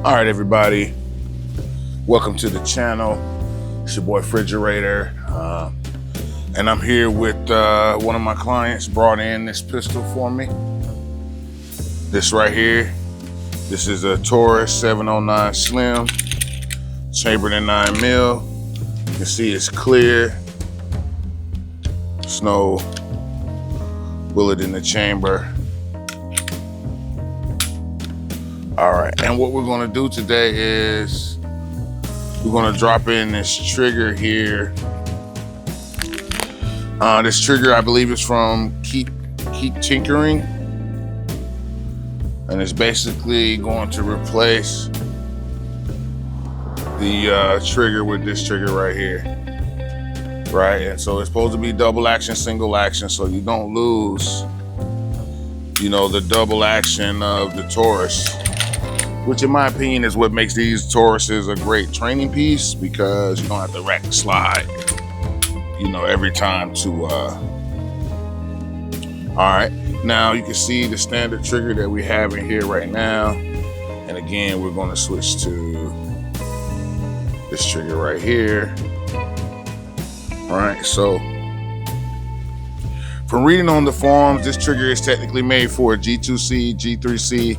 All right, everybody, welcome to the channel. It's your boy Refrigerator, and I'm here with one of my clients. Brought in this pistol for me. This right here. This is a Taurus 709 Slim, chambered in 9mm. You can see it's clear. There's no bullet in the chamber. All right, and what we're gonna do today is we're gonna drop in this trigger here. This trigger, I believe, is from Keep Tinkering, and it's basically going to replace the trigger with this trigger right here, right? And so it's supposed to be double action, single action, so you don't lose, you know, the double action of the Taurus, which in my opinion is what makes these Tauruses a great training piece, because you don't have to rack and slide, you know, every time to, all right. Now you can see the standard trigger that we have in here right now. And again, we're gonna switch to this trigger right here. All right, so from reading on the forums, this trigger is technically made for a G2C, G3C,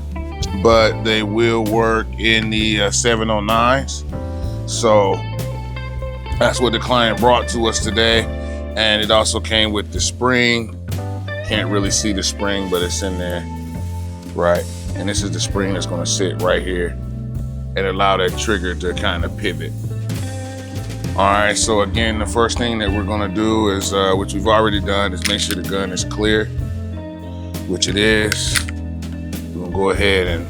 but they will work in the 709s. So that's what the client brought to us today. And it also came with the spring. Can't really see the spring, but it's in there, right? And this is the spring that's gonna sit right here and allow that trigger to kind of pivot. All right, so again, the first thing that we're gonna do is, which we've already done, is make sure the gun is clear, which it is. We're gonna go ahead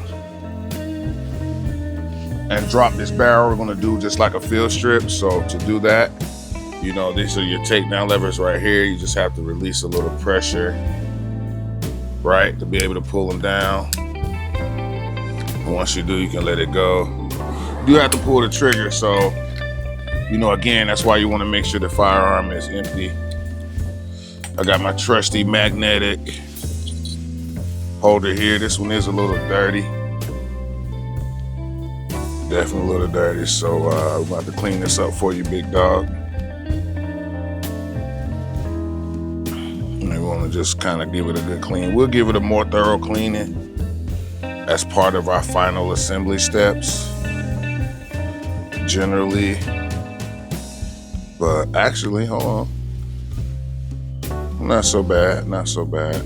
and drop this barrel. We're gonna do just like a field strip. So to do that, you know, these are your takedown levers right here. You just have to release a little pressure, right, to be able to pull them down. And once you do, you can let it go. You have to pull the trigger, so, you know, again, that's why you want to make sure the firearm is empty. I got my trusty magnetic holder here. This one is a little dirty. Definitely a little dirty, so I'm about to clean this up for you, big dog. And we want to just kind of give it a good clean. We'll give it a more thorough cleaning as part of our final assembly steps, generally. But actually, hold on. Not so bad, not so bad.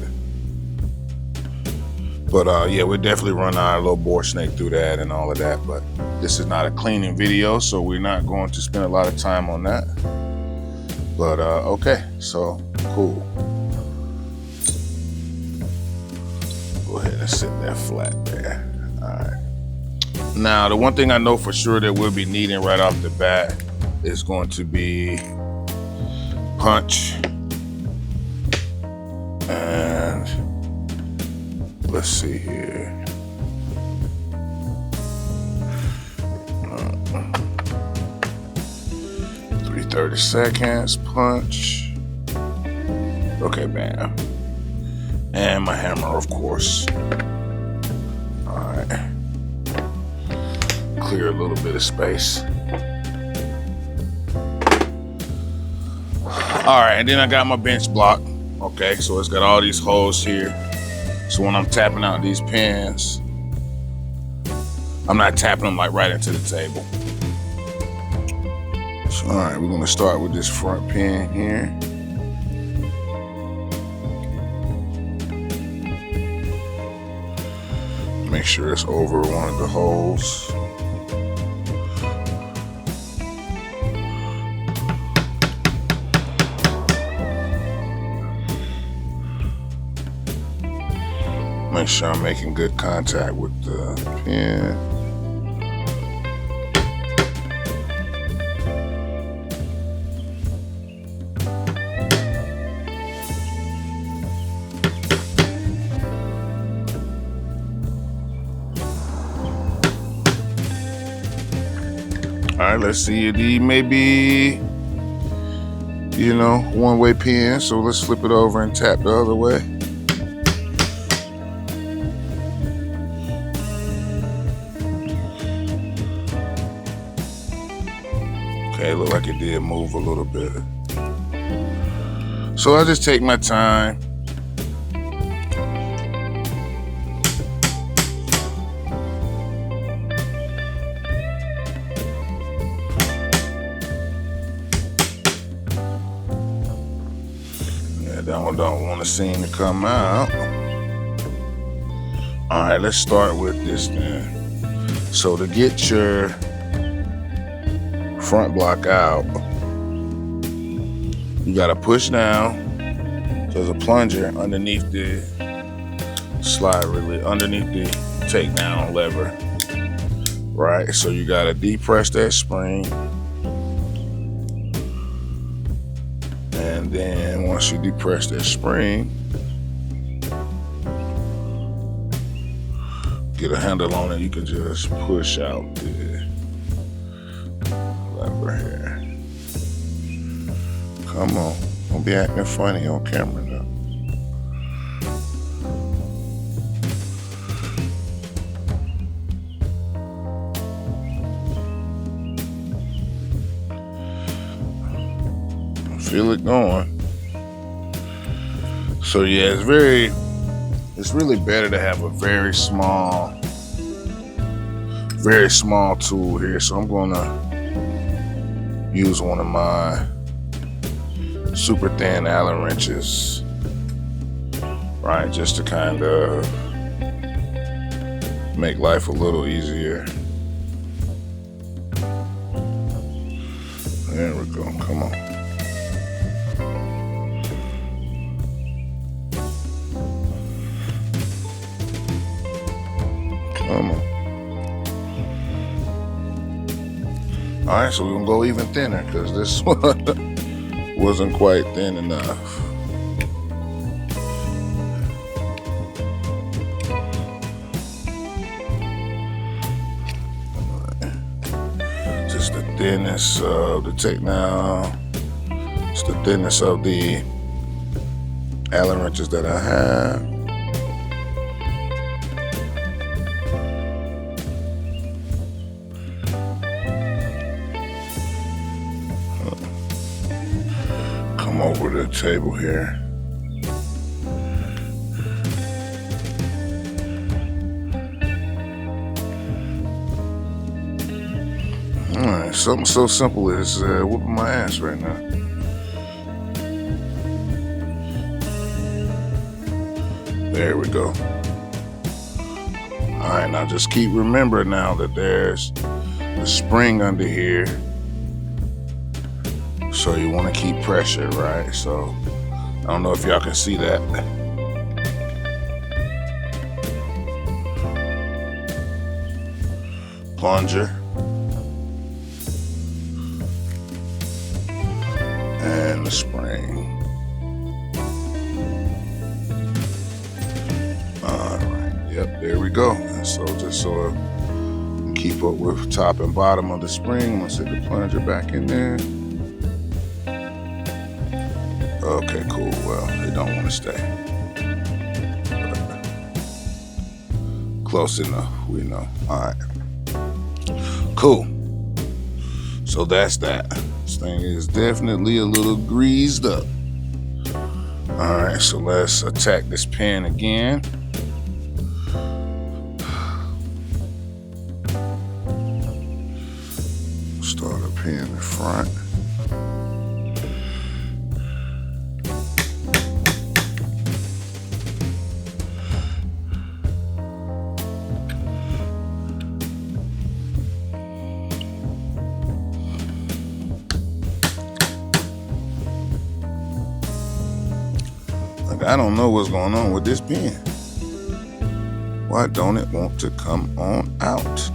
But yeah, we'll definitely run our little bore snake through that and all of that. But this is not a cleaning video, so we're not going to spend a lot of time on that. But okay, so cool. Go ahead and sit that flat there. All right. Now, the one thing I know for sure that we'll be needing right off the bat is going to be punch. And let's see here. 3/30 seconds, punch. Okay, bam. And my hammer, of course. All right. Clear a little bit of space. All right, and then I got my bench block. Okay, so it's got all these holes here. So when I'm tapping out these pins, I'm not tapping them like right into the table. So, all right, we're gonna start with this front pin here. Make sure it's over one of the holes. Make sure I'm making good contact with the pin. All right, let's see. The maybe, you know, one-way pin. So let's flip it over and tap the other way. Okay, look like it did move a little bit. So I just take my time. Yeah, that one don't want to seem to come out. All right, let's start with this then. So to get your front block out, you gotta push down. So there's a plunger underneath the slide really, underneath the takedown lever, right? So you gotta depress that spring. And then once you depress that spring, get a handle on it, you can just push out the lever here. Come on, don't be acting funny on camera now. Feel it going. So yeah, it's really better to have a very small tool here. So I'm gonna use one of my super thin Allen wrenches, right? Just to kind of make life a little easier. There we go, come on. Come on. All right, so we're gonna go even thinner because this one wasn't quite thin enough. Just the thinness of the takedown. It's the thinness of the Allen wrenches that I have. Come over the table here. All right, something so simple as whooping my ass right now. There we go. All right, now just keep remembering now that there's a spring under here. So you want to keep pressure, right? So I don't know if y'all can see that. Plunger. And the spring. All right, yep, there we go. And so just so I can keep up with top and bottom of the spring, I'm gonna set the plunger back in there. Okay, cool. Well, they don't want to stay. But close enough, we know. All right. Cool. So that's that. This thing is definitely a little greased up. All right, so let's attack this pin again. Start up here in the front. I don't know what's going on with this pen. Why don't it want to come on out?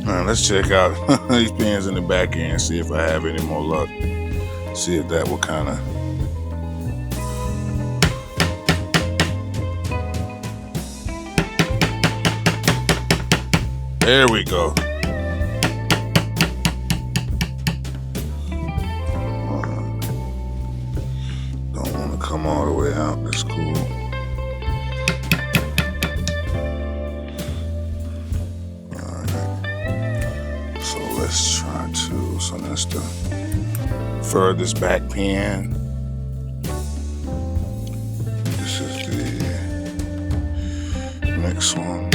All right, let's check out these pins in the back end and see if I have any more luck. See if that will kind of. There we go. Don't want to come all the way out. That's cool. Alright. So let's try to. So that's the furthest back pin. This is the next one.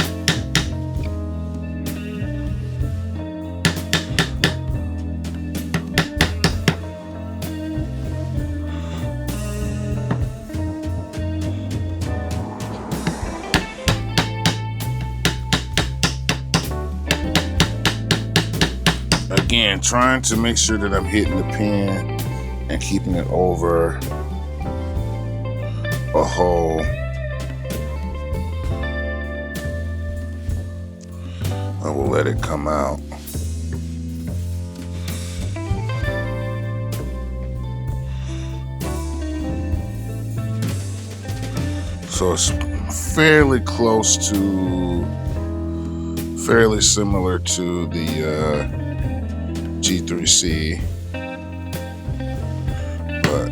Again, trying to make sure that I'm hitting the pin and keeping it over a hole. I will let it come out. So it's fairly similar to the G3C, but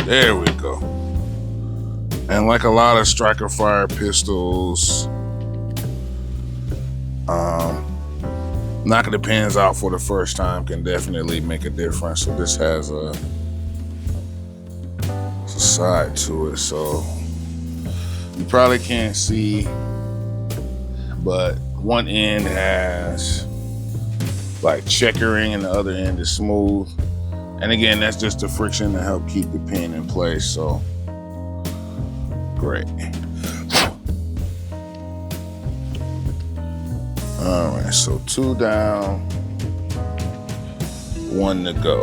there we go. And like a lot of striker fire pistols, knocking the pins out for the first time can definitely make a difference. So this has a side to it, so you probably can't see, but one end has like checkering and the other end is smooth. And again, that's just the friction to help keep the pin in place. So great. All right, so 2 down, 1 to go.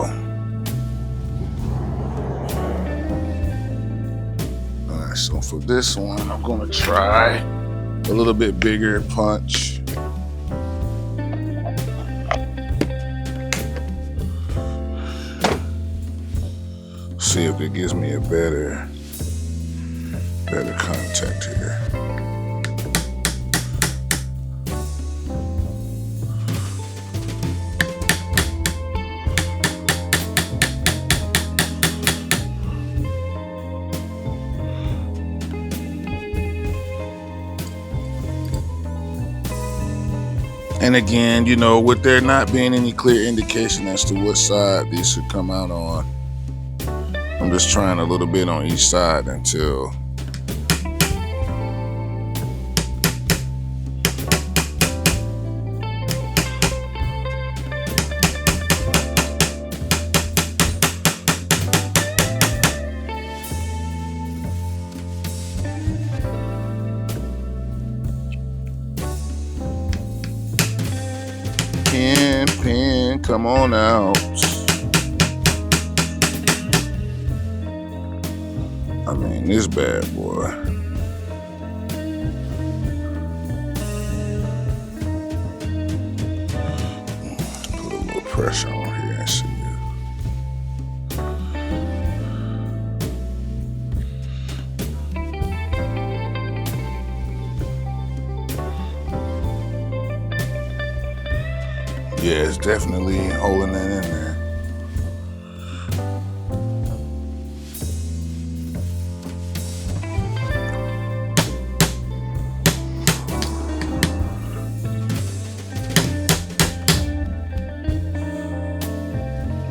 All right, so for this one, I'm gonna try a little bit bigger punch. See if it gives me a better contact here. And again, you know, with there not being any clear indication as to what side these should come out on, I'm just trying a little bit on each side until pin, come on out. I mean, this bad boy. Put a little pressure on here and see it. Yeah, it's definitely holding that in there.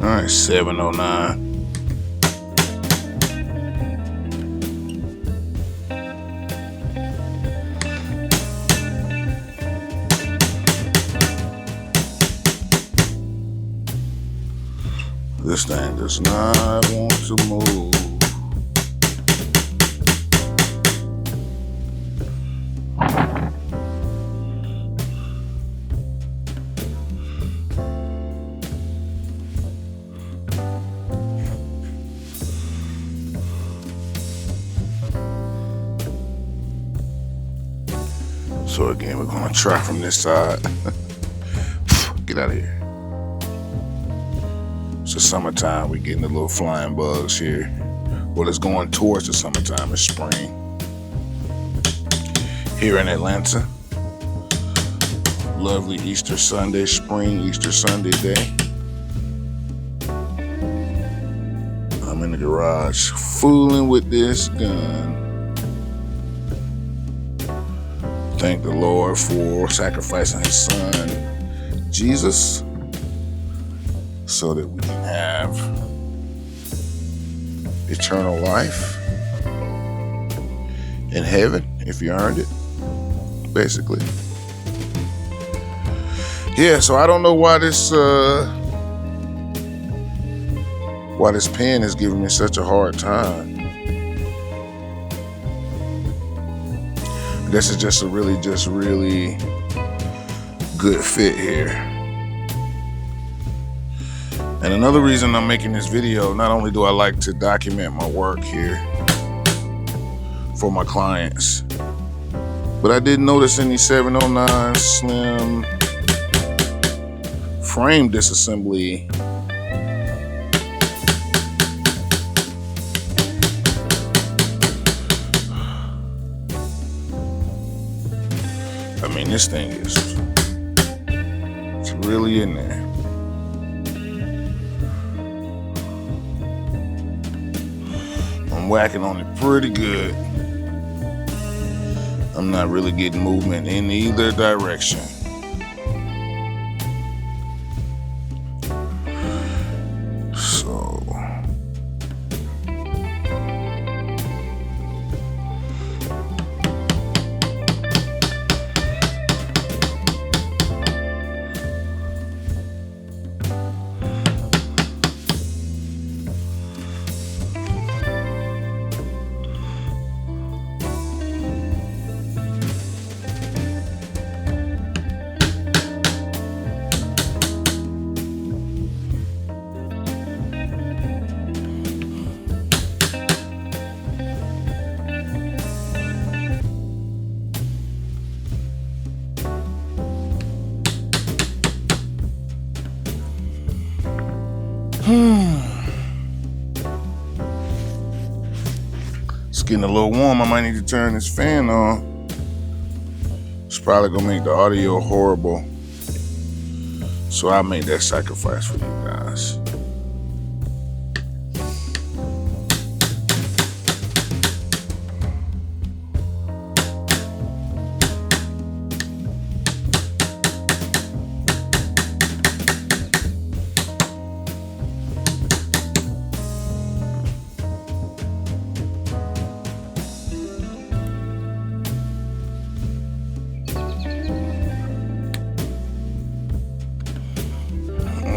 All right, 709. This thing does not want to move. So again, we're gonna try from this side. Get out of here. It's the summertime. We're getting the little flying bugs here. Well, it's going towards the summertime. It's spring here in Atlanta. Lovely Easter Sunday, spring Easter Sunday day. I'm in the garage fooling with this gun. Thank the Lord for sacrificing his son, Jesus, so that we can have eternal life in heaven if you earned it, basically. Yeah, so I don't know why this pen is giving me such a hard time. This is just a really good fit here. And another reason I'm making this video, not only do I like to document my work here for my clients, but I did notice in these 709 slim frame disassembly this thing it's really in there. I'm whacking on it pretty good. I'm not really getting movement in either direction. It's getting a little warm. I might need to turn this fan on. It's probably gonna make the audio horrible. So I'll make that sacrifice for you guys.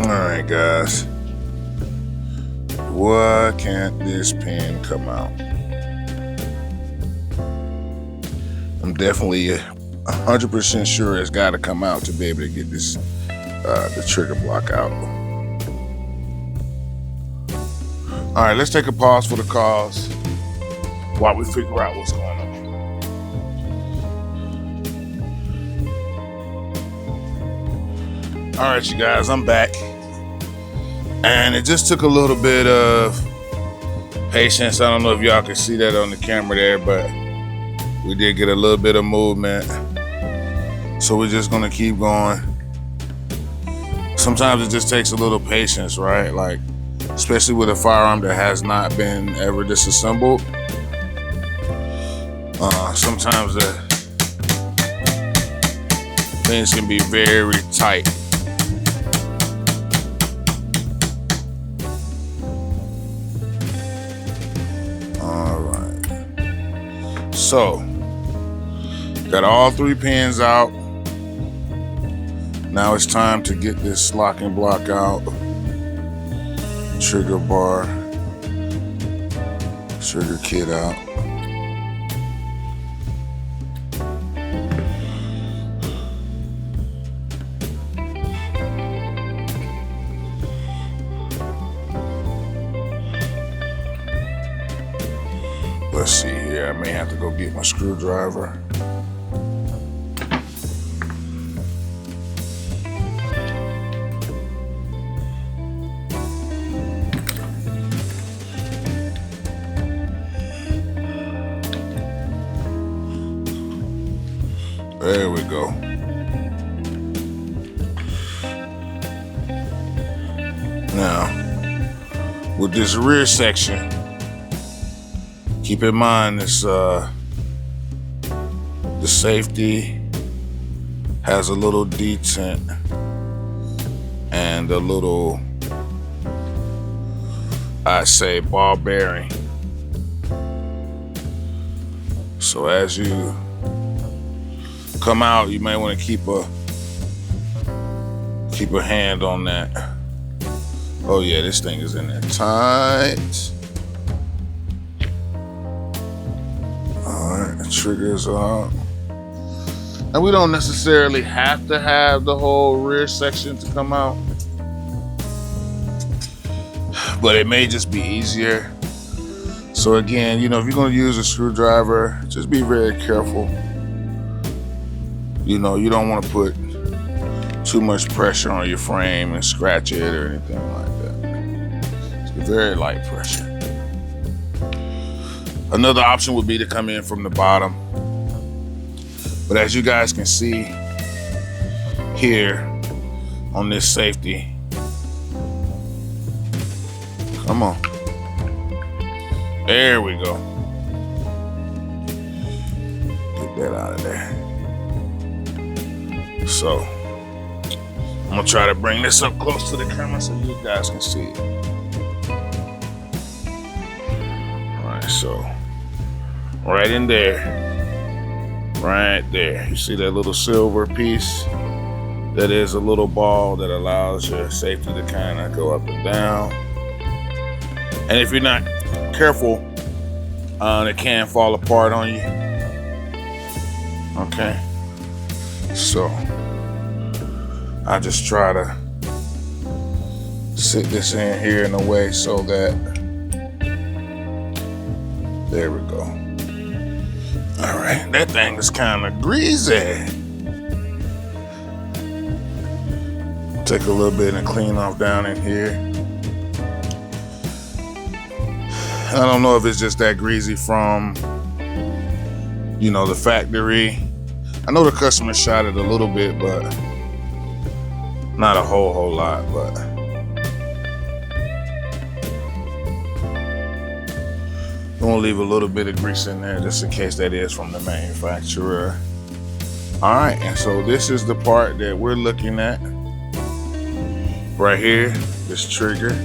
Alright guys, why can't this pen come out? I'm definitely 100% sure it's got to come out to be able to get this the trigger block out. Alright, let's take a pause for the cause while we figure out what's going on. Alright you guys, I'm back. And it just took a little bit of patience. I don't know if y'all can see that on the camera there, but we did get a little bit of movement. So we're just gonna keep going. Sometimes it just takes a little patience, right? Like, especially with a firearm that has not been ever disassembled. Sometimes the things can be very tight. So, got all 3 pins out. Now it's time to get this locking block out. Trigger bar, trigger kit out. Let's see here, I may have to go get my screwdriver. There we go. Now, with this rear section, keep in mind this the safety has a little detent and a little, I say, ball bearing. So as you come out, you may want to keep a hand on that. Oh yeah, this thing is in there tight. All right, the trigger's up. And we don't necessarily have to have the whole rear section to come out, but it may just be easier. So again, you know, if you're going to use a screwdriver, just be very careful. You know, you don't want to put too much pressure on your frame and scratch it or anything like that. It's very light pressure. Another option would be to come in from the bottom. But as you guys can see here on this safety, come on. There we go. Get that out of there. So, I'm gonna try to bring this up close to the camera so you guys can see it. All right, so right in there. Right there, you see that little silver piece? That is a little ball that allows your safety to kind of go up and down. And if you're not careful, it can fall apart on you. Okay, so I just try to sit this in here in a way so that, there we go. All right, that thing is kind of greasy. Take a little bit and clean off down in here. I don't know if it's just that greasy from, you know, the factory. I know the customer shot it a little bit, but not a whole lot, but I'm gonna leave a little bit of grease in there just in case that is from the manufacturer. All right, and so this is the part that we're looking at right here, this trigger.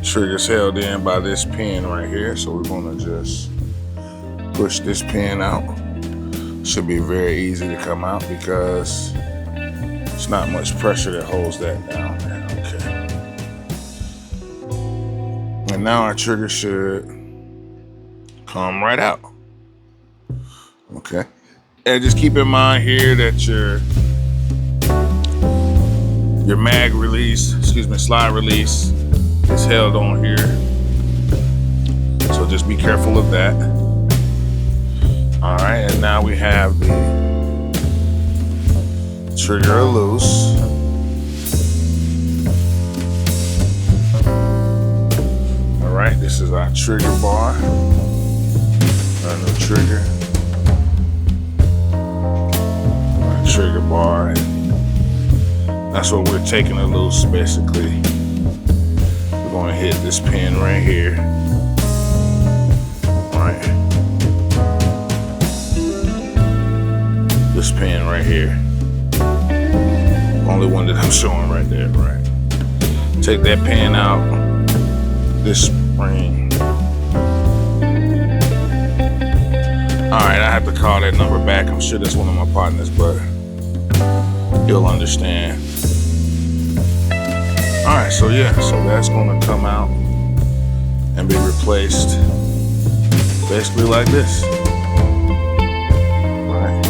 Trigger's held in by this pin right here, so we're gonna just push this pin out. Should be very easy to come out because it's not much pressure that holds that down there. Okay. And now our trigger should come right out. Okay. And just keep in mind here that your mag release, slide release is held on here. So just be careful of that. All right, and now we have the trigger loose. All right, this is our trigger bar, our new trigger. Our trigger bar, and that's what we're taking it loose, basically. We're gonna hit this pin right here. All right. This pin right here. Only one that I'm showing right there, right? Take that pin out, this spring. All right, I have to call that number back. I'm sure that's one of my partners, but you'll understand. All right, so yeah, so that's gonna come out and be replaced basically like this. All right,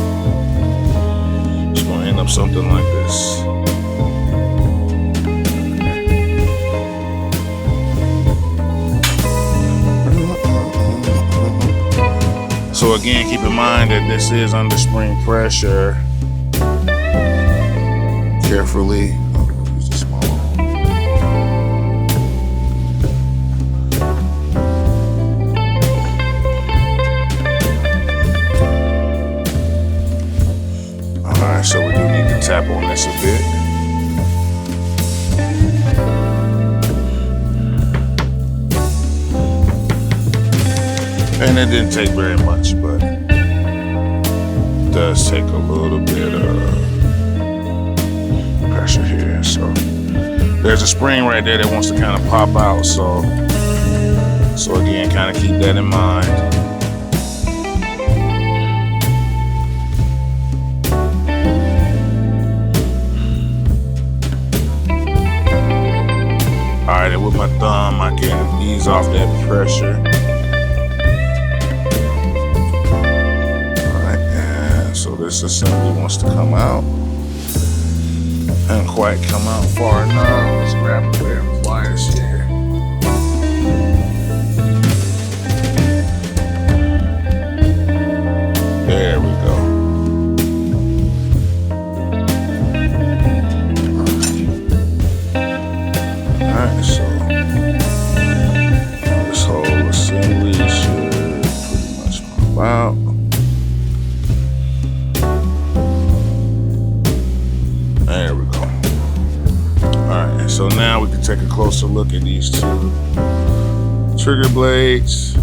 it's gonna end up something like this. So again, keep in mind that this is under spring pressure. Carefully. Use the small. And it didn't take very much, but it does take a little bit of pressure here. So there's a spring right there that wants to kind of pop out. So again, kind of keep that in mind. All right, and with my thumb, I can ease off that pressure. All right, and so this assembly wants to come out. Hasn't quite come out far enough. Let's grab a pair of pliers here. There we go. Alright, so this whole assembly should pretty much pop out. There we go. Alright, so now we can take a closer look at these two trigger blades.